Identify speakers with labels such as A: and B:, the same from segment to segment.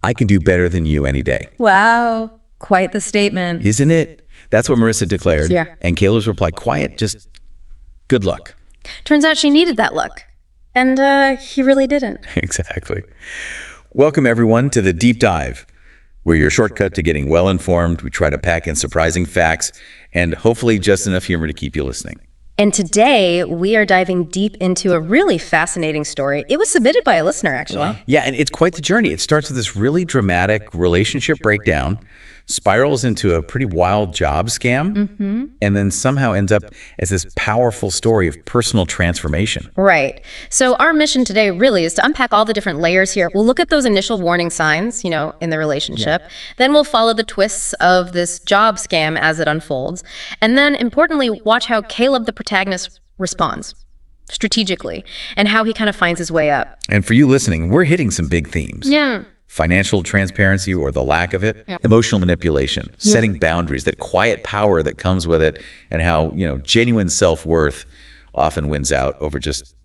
A: I can do better than you any day.
B: Wow. Quite the statement.
A: Isn't it? That's what Marissa declared.
B: Yeah.
A: And Caleb's reply, quiet, just good luck.
B: Turns out she needed that look. And he really didn't.
A: Exactly. Welcome, everyone, to The Deep Dive. We're your shortcut to getting well-informed. We try to pack in surprising facts and hopefully just enough humor to keep you listening.
B: And today, we are diving deep into a really fascinating story. It was submitted by a listener, actually.
A: Yeah, and it's quite the journey. It starts with this really dramatic relationship breakdown, spirals into a pretty wild job scam, and then somehow ends up as this powerful story of personal transformation.
B: Right. So our mission today really is to unpack all the different layers here. We'll look at those initial warning signs, in the relationship. Then we'll follow the twists of this job scam as it unfolds. And then, importantly, watch how Caleb, the protagonist, responds strategically and how he kind of finds his way up.
A: And for you listening, we're hitting some big themes.
B: Yeah.
A: Financial transparency or the lack of it, emotional manipulation, setting boundaries, that quiet power that comes with it, and how, genuine self-worth often wins out over just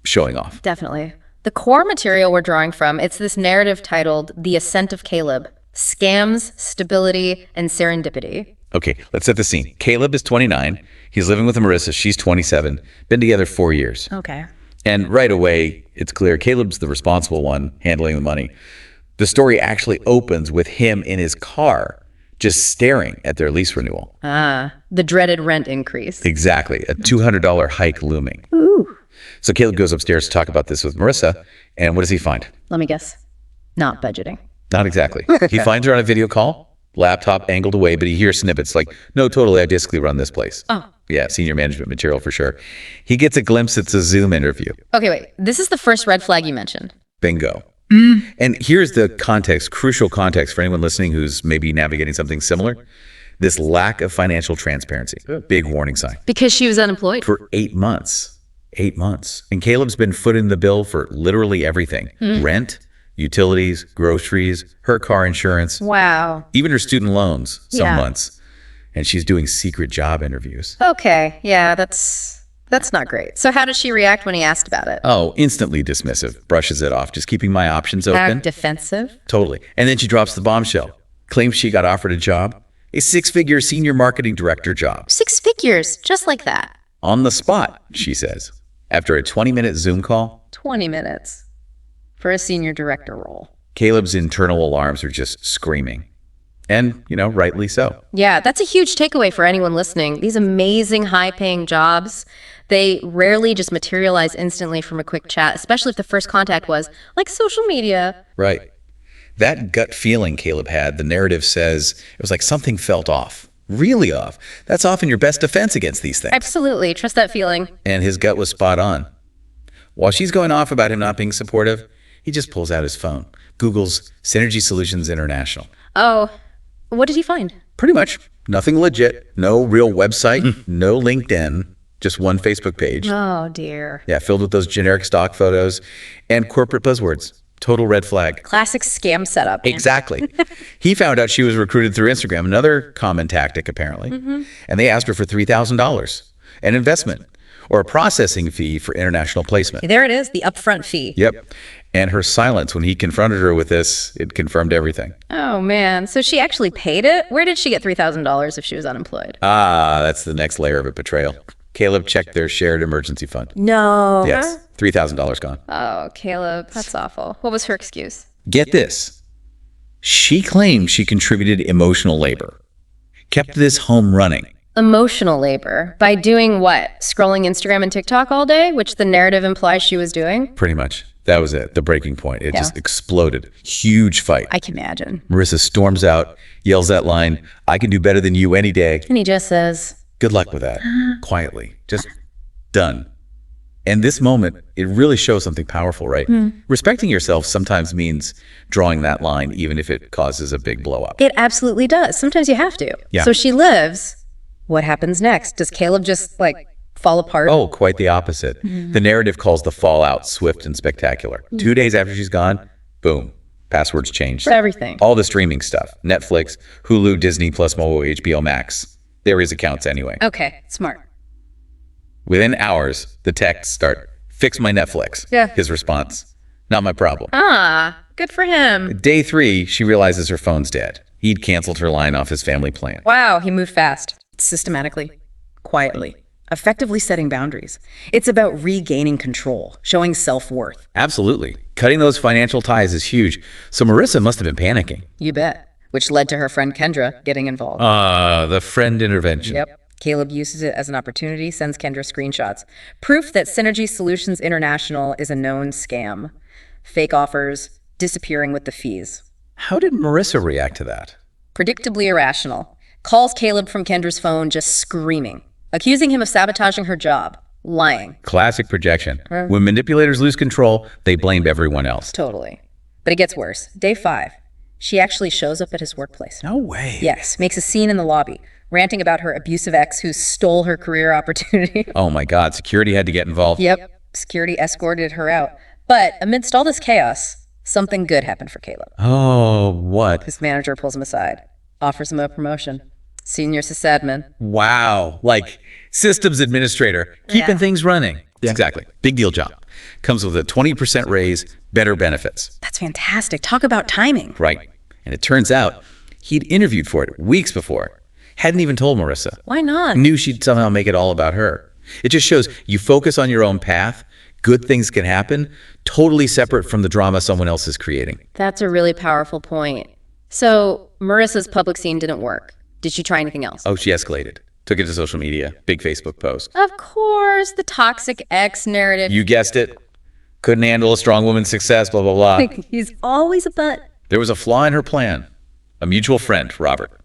A: showing off.
B: Definitely. The core material we're drawing from, it's this narrative titled The Ascent of Caleb, Scams, Stability, and Serendipity.
A: Okay, let's set the scene. Caleb is 29. He's living with Marissa. She's 27. Been together 4 years.
B: Okay.
A: And right away, it's clear Caleb's the responsible one handling the money. The story actually opens with him in his car, just staring at their lease renewal.
B: The dreaded rent increase.
A: Exactly, a $200 hike looming.
B: Ooh.
A: So Caleb goes upstairs to talk about this with Marissa, and what does he find?
B: Let me guess. Not budgeting.
A: Not exactly. He finds her on a video call, laptop angled away, but he hears snippets like, no, totally, I basically run this place.
B: Oh.
A: Yeah, senior management material for sure. He gets a glimpse, it's a Zoom interview.
B: Okay, wait. This is the first red flag you mentioned.
A: Bingo. And here's the context, crucial context for anyone listening who's maybe navigating something similar. This lack of financial transparency. Big warning sign.
B: Because she was unemployed.
A: For 8 months. 8 months. And Caleb's been footing the bill for literally everything. Rent, utilities, groceries, her car insurance.
B: Wow.
A: Even her student loans, some
B: Yeah.
A: months. And she's doing secret job interviews.
B: Okay, yeah, that's not great. So how does she react when he asked about it?
A: Oh, instantly dismissive. Brushes it off. Just keeping my options open.
B: Defensive?
A: Totally. And then she drops the bombshell. Claims she got offered a job. A 6-figure senior marketing director job.
B: 6 figures, just like that.
A: On the spot, she says. After a 20-minute Zoom call,
B: 20 minutes for a senior director role.
A: Caleb's internal alarms are just screaming. And, rightly so.
B: Yeah, that's a huge takeaway for anyone listening. These amazing high-paying jobs, they rarely just materialize instantly from a quick chat, especially if the first contact was like social media.
A: Right. That gut feeling Caleb had, the narrative says, it was like something felt off. Really off. That's often your best defense against these things.
B: Absolutely. Trust that feeling.
A: And his gut was spot on. While she's going off about him not being supportive, he just pulls out his phone, Googles Synergy Solutions International.
B: Oh, what did he find?
A: Pretty much nothing legit, no real website, no LinkedIn, just one Facebook page.
B: Oh, dear.
A: Yeah, filled with those generic stock photos and corporate buzzwords. Total red flag.
B: Classic scam setup.
A: Exactly. He found out she was recruited through Instagram, another common tactic apparently. And they asked her for $3,000, an investment, or a processing fee for international placement.
B: There it is, the upfront fee.
A: Yep. And her silence when he confronted her with this, it confirmed everything.
B: Oh, man. So she actually paid it? Where did she get $3,000 if she was unemployed?
A: That's the next layer of a betrayal. Caleb checked their shared emergency fund.
B: No.
A: Yes, $3,000 gone.
B: Oh, Caleb, that's awful. What was her excuse?
A: Get this. She claimed she contributed emotional labor, kept this home running.
B: Emotional labor. By doing what? Scrolling Instagram and TikTok all day, which the narrative implies she was doing?
A: Pretty much. That was it, the breaking point. It just exploded. Huge fight.
B: I can imagine.
A: Marissa storms out, yells that line, I can do better than you any day.
B: And he just says,
A: good luck with that. Quietly. Just done. And this moment, it really shows something powerful, right? Respecting yourself sometimes means drawing that line, even if it causes a big blow up.
B: it absolutely does. Sometimes you have to.
A: Yeah.
B: So she lives. What happens next? Does Caleb just fall apart?
A: Oh, quite the opposite. The narrative calls the fallout swift and spectacular. 2 days after she's gone, boom, passwords changed.
B: For everything.
A: All the streaming stuff, Netflix, Hulu, Disney, Plus Mobile, HBO Max. They're his accounts anyway.
B: Okay, smart.
A: Within hours, the texts start, fix my Netflix.
B: Yeah.
A: His response, not my problem.
B: Good for him.
A: Day 3, she realizes her phone's dead. He'd canceled her line off his family plan.
B: Wow, he moved fast.
C: Systematically, quietly, effectively setting boundaries. It's about regaining control, showing self-worth.
A: Absolutely. Cutting those financial ties is huge. So Marissa must have been panicking.
C: You bet. Which led to her friend Kendra getting involved.
A: The friend intervention.
C: Yep. Caleb uses it as an opportunity, sends Kendra screenshots. Proof that Synergy Solutions International is a known scam. Fake offers, disappearing with the fees.
A: How did Marissa react to that?
C: Predictably irrational. Calls Caleb from Kendra's phone just screaming, accusing him of sabotaging her job, lying.
A: Classic projection. When manipulators lose control, they blame everyone else.
C: Totally. But it gets worse. Day 5. She actually shows up at his workplace.
A: No way.
C: Yes, makes a scene in the lobby, ranting about her abusive ex who stole her career opportunity.
A: Oh my God, security had to get involved.
C: Yep, security escorted her out. But amidst all this chaos, something good happened for Caleb.
A: Oh, what?
C: His manager pulls him aside, offers him a promotion. Senior sysadmin.
A: Wow. Like systems administrator, keeping things running. Yeah. Exactly. Big deal job. Comes with a 20% raise, better benefits.
C: That's fantastic. Talk about timing.
A: Right. And it turns out he'd interviewed for it weeks before. Hadn't even told Marissa.
C: Why not?
A: Knew she'd somehow make it all about her. It just shows you focus on your own path, good things can happen, totally separate from the drama someone else is creating.
B: That's a really powerful point. So Marissa's public scene didn't work. Did she try anything else?
A: Oh, she escalated. Took it to social media. Big Facebook post.
B: Of course, the toxic ex narrative.
A: You guessed it. Couldn't handle a strong woman's success, blah, blah, blah.
C: He's always a butt.
A: There was a flaw in her plan. A mutual friend, Robert.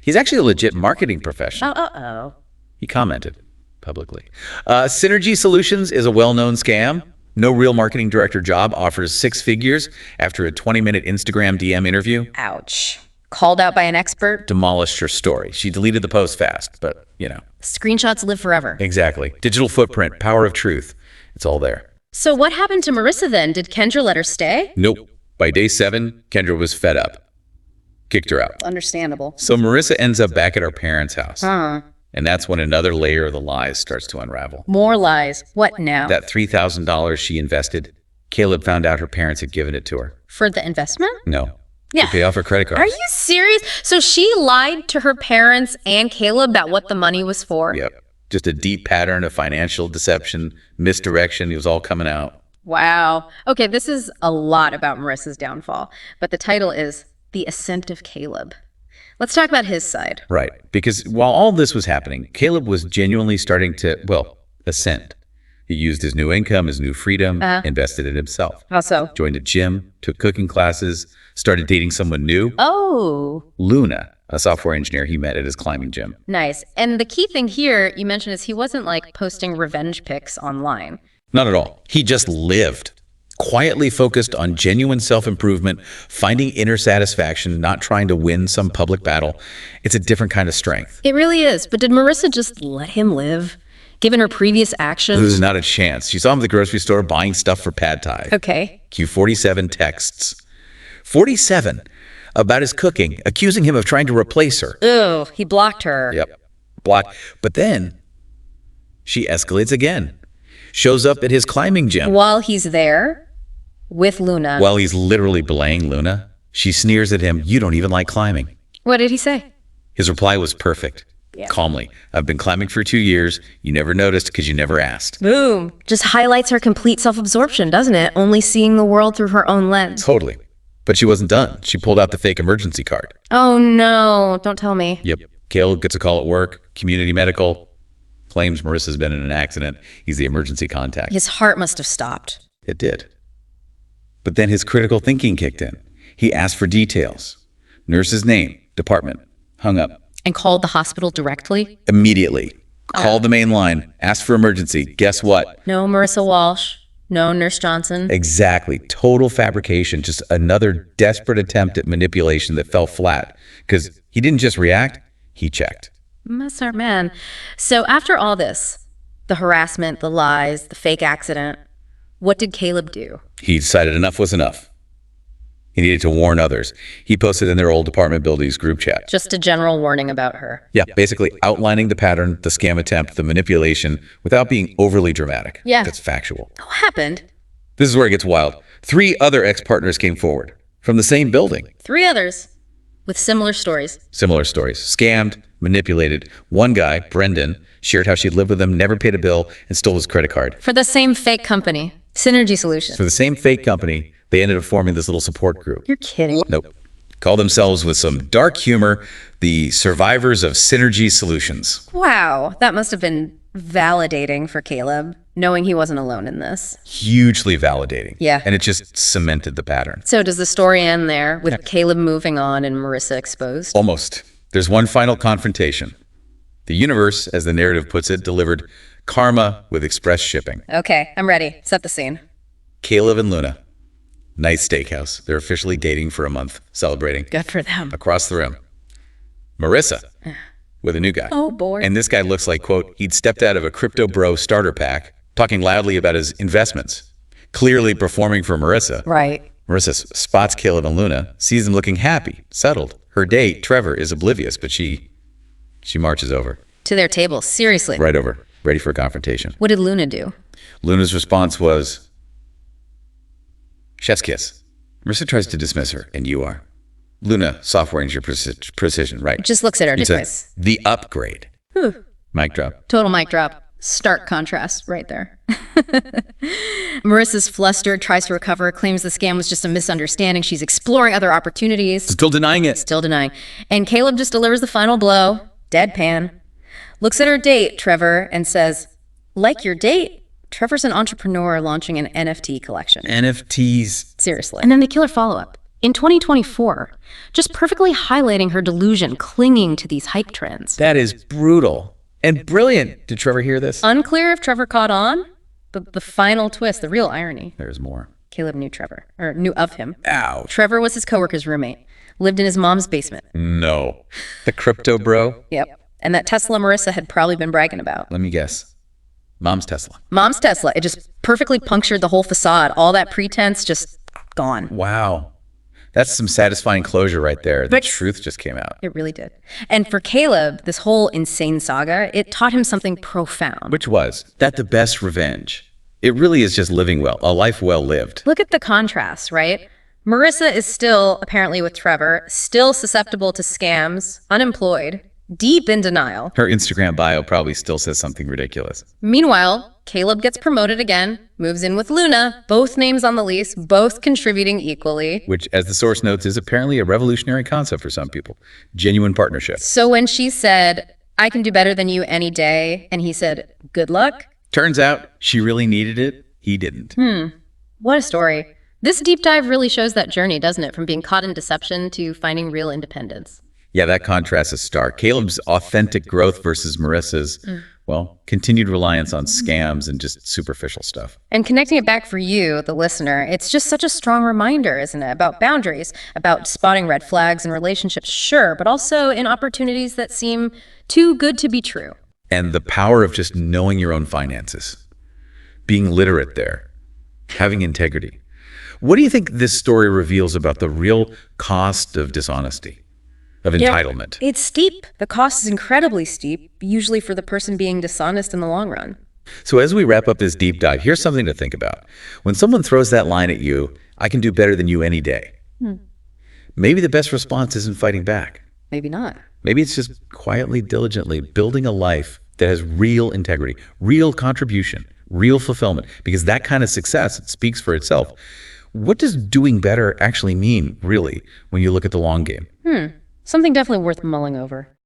A: He's actually a legit marketing professional.
C: Uh-oh.
A: He commented publicly. Synergy Solutions is a well-known scam. No real marketing director job offers 6 figures after a 20-minute Instagram DM interview.
C: Ouch. Called out by an expert.
A: Demolished her story. She deleted the post fast, but, you know.
B: Screenshots live forever.
A: Exactly. Digital footprint, power of truth. It's all there.
B: So what happened to Marissa then? Did Kendra let her stay?
A: Nope. By day 7, Kendra was fed up. Kicked her out.
C: Understandable.
A: So Marissa ends up back at her parents' house. And that's when another layer of the lies starts to unravel.
C: More lies. What now?
A: That $3,000 she invested, Caleb found out her parents had given it to her.
B: For the investment?
A: No.
B: Yeah.
A: To pay off her credit cards.
B: Are you serious? So she lied to her parents and Caleb about what the money was for?
A: Yep. Just a deep pattern of financial deception, misdirection. It was all coming out.
B: Wow. Okay, this is a lot about Marissa's downfall, but the title is The Ascent of Caleb. Let's talk about his side.
A: Right. Because while all this was happening, Caleb was genuinely starting to, ascend. He used his new income, his new freedom, invested in himself.
B: How so?
A: Joined a gym, took cooking classes, started dating someone new.
B: Oh.
A: Luna, a software engineer he met at his climbing gym.
B: Nice. And the key thing here you mentioned is he wasn't like posting revenge pics online.
A: Not at all. He just lived. Quietly focused on genuine self-improvement, finding inner satisfaction, not trying to win some public battle. It's a different kind of strength.
B: It really is. But did Marissa just let him live? Given her previous actions?
A: There's not a chance. She saw him at the grocery store buying stuff for pad thai.
B: Okay.
A: Q47 texts. 47 about his cooking, accusing him of trying to replace her.
B: Ugh, he blocked her.
A: Yep. Blocked. But then she escalates again. Shows up at his climbing gym.
B: While he's there with Luna.
A: While he's literally belaying Luna, she sneers at him, "You don't even like climbing."
B: What did he say?
A: His reply was perfect. Calmly, "I've been climbing for 2 years. You never noticed because you never asked."
B: Boom. Just highlights her complete self-absorption, doesn't it? Only seeing the world through her own lens.
A: Totally. But she wasn't done. She pulled out the fake emergency card.
B: Oh no, don't tell me.
A: Yep. Caleb gets a call at work, community medical, claims Marissa's been in an accident. He's the emergency contact.
B: His heart must have stopped.
A: It did. But then his critical thinking kicked in. He asked for details. Nurse's name, department, hung up.
B: And called the hospital directly?
A: Immediately. Called the main line, asked for emergency. Guess what?
B: No Marissa Walsh. No Nurse Johnson.
A: Exactly. Total fabrication. Just another desperate attempt at manipulation that fell flat. Because he didn't just react, he checked.
B: Smart man. So after all this, the harassment, the lies, the fake accident, what did Caleb do?
A: He decided enough was enough. He needed to warn others. He posted in their old apartment building's group chat.
B: Just a general warning about her.
A: Yeah, basically outlining the pattern, the scam attempt, the manipulation, without being overly dramatic.
B: Yeah.
A: That's factual.
B: What happened?
A: This is where it gets wild. 3 other ex-partners came forward from the same building.
B: 3 others with similar stories.
A: Similar stories. Scammed, manipulated. One guy, Brendan, shared how she'd lived with him, never paid a bill, and stole his credit card.
B: For the same fake company, Synergy Solutions.
A: For the same fake company, they ended up forming this little support group.
B: You're kidding.
A: Nope. Call themselves with some dark humor, the survivors of Synergy Solutions.
B: Wow, that must have been validating for Caleb, knowing he wasn't alone in this.
A: Hugely validating.
B: Yeah.
A: And it just cemented the pattern.
B: So does the story end there with Caleb moving on and Marissa exposed?
A: Almost. There's one final confrontation. The universe, as the narrative puts it, delivered karma with express shipping.
B: Okay, I'm ready. Set the scene.
A: Caleb and Luna. Nice steakhouse. They're officially dating for a month, celebrating.
B: Good for them.
A: Across the room. Marissa with a new guy.
B: Oh, boy.
A: And this guy looks like, quote, he'd stepped out of a crypto bro starter pack, talking loudly about his investments, clearly performing for Marissa.
B: Right.
A: Marissa spots Caleb and Luna, sees them looking happy, settled. Her date, Trevor, is oblivious, but she marches over.
B: To their table, seriously.
A: Right over, ready for a confrontation.
B: What did Luna do?
A: Luna's response was, chef's kiss. Marissa tries to dismiss her, and you are. Luna, software engineer precision, right?
B: Just looks at her
A: It's
B: twice.
A: the upgrade. Mic drop.
B: Total mic drop. Stark contrast right there. Marissa's flustered, tries to recover, claims the scam was just a misunderstanding. She's exploring other opportunities.
A: Still denying it.
B: Still denying. And Caleb just delivers the final blow, deadpan. Looks at her date, Trevor, and says, like your date, Trevor's an entrepreneur launching an NFT collection.
A: NFTs.
B: Seriously. And then they kill her follow-up. In 2024, just perfectly highlighting her delusion, clinging to these hype trends.
A: That is brutal and brilliant. Did Trevor hear this?
B: Unclear if Trevor caught on, but the final twist, the real irony.
A: There's more.
B: Caleb knew Trevor, or knew of him.
A: Ouch.
B: Trevor was his coworker's roommate, lived in his mom's basement.
A: No. The crypto bro?
B: Yep. And that Tesla Marissa had probably been bragging about.
A: Let me guess. Mom's Tesla.
B: Mom's Tesla. It just perfectly punctured the whole facade. All that pretense just gone.
A: Wow. That's some satisfying closure right there. The
B: But-
A: truth just came out.
B: It really did. And for Caleb, this whole insane saga, it taught him something profound.
A: Which was that the best revenge. It really is just living well, a life well lived.
B: Look at the contrast, right? Marissa is still, apparently with Trevor, still susceptible to scams, unemployed, deep in denial.
A: Her Instagram bio probably still says something ridiculous.
B: Meanwhile, Caleb gets promoted again, moves in with Luna, both names on the lease, both contributing equally.
A: Which, as the source notes, is apparently a revolutionary concept for some people. Genuine partnership.
B: So when she said, I can do better than you any day, and he said, good luck,
A: Turns out she really needed it. He didn't.
B: what a story. This deep dive really shows that journey, doesn't it? From being caught in deception to finding real independence.
A: Yeah, that contrast is stark. Caleb's authentic growth versus Marissa's, well, continued reliance on scams and just superficial stuff.
B: And connecting it back for you, the listener, it's just such a strong reminder, isn't it? About boundaries, about spotting red flags in relationships, sure, but also in opportunities that seem too good to be true.
A: And the power of just knowing your own finances, being literate there, having integrity. What do you think this story reveals about the real cost of dishonesty, of entitlement?
B: It's steep. The cost is incredibly steep, usually for the person being dishonest in the long run.
A: So as we wrap up this deep dive, here's something to think about. When someone throws that line at you, I can do better than you any day. Maybe the best response isn't fighting back.
B: Maybe not.
A: Maybe it's just quietly, diligently building a life that has real integrity, real contribution, real fulfillment, because that kind of success, it speaks for itself. What does doing better actually mean, really, when you look at the long game?
B: Something definitely worth mulling over.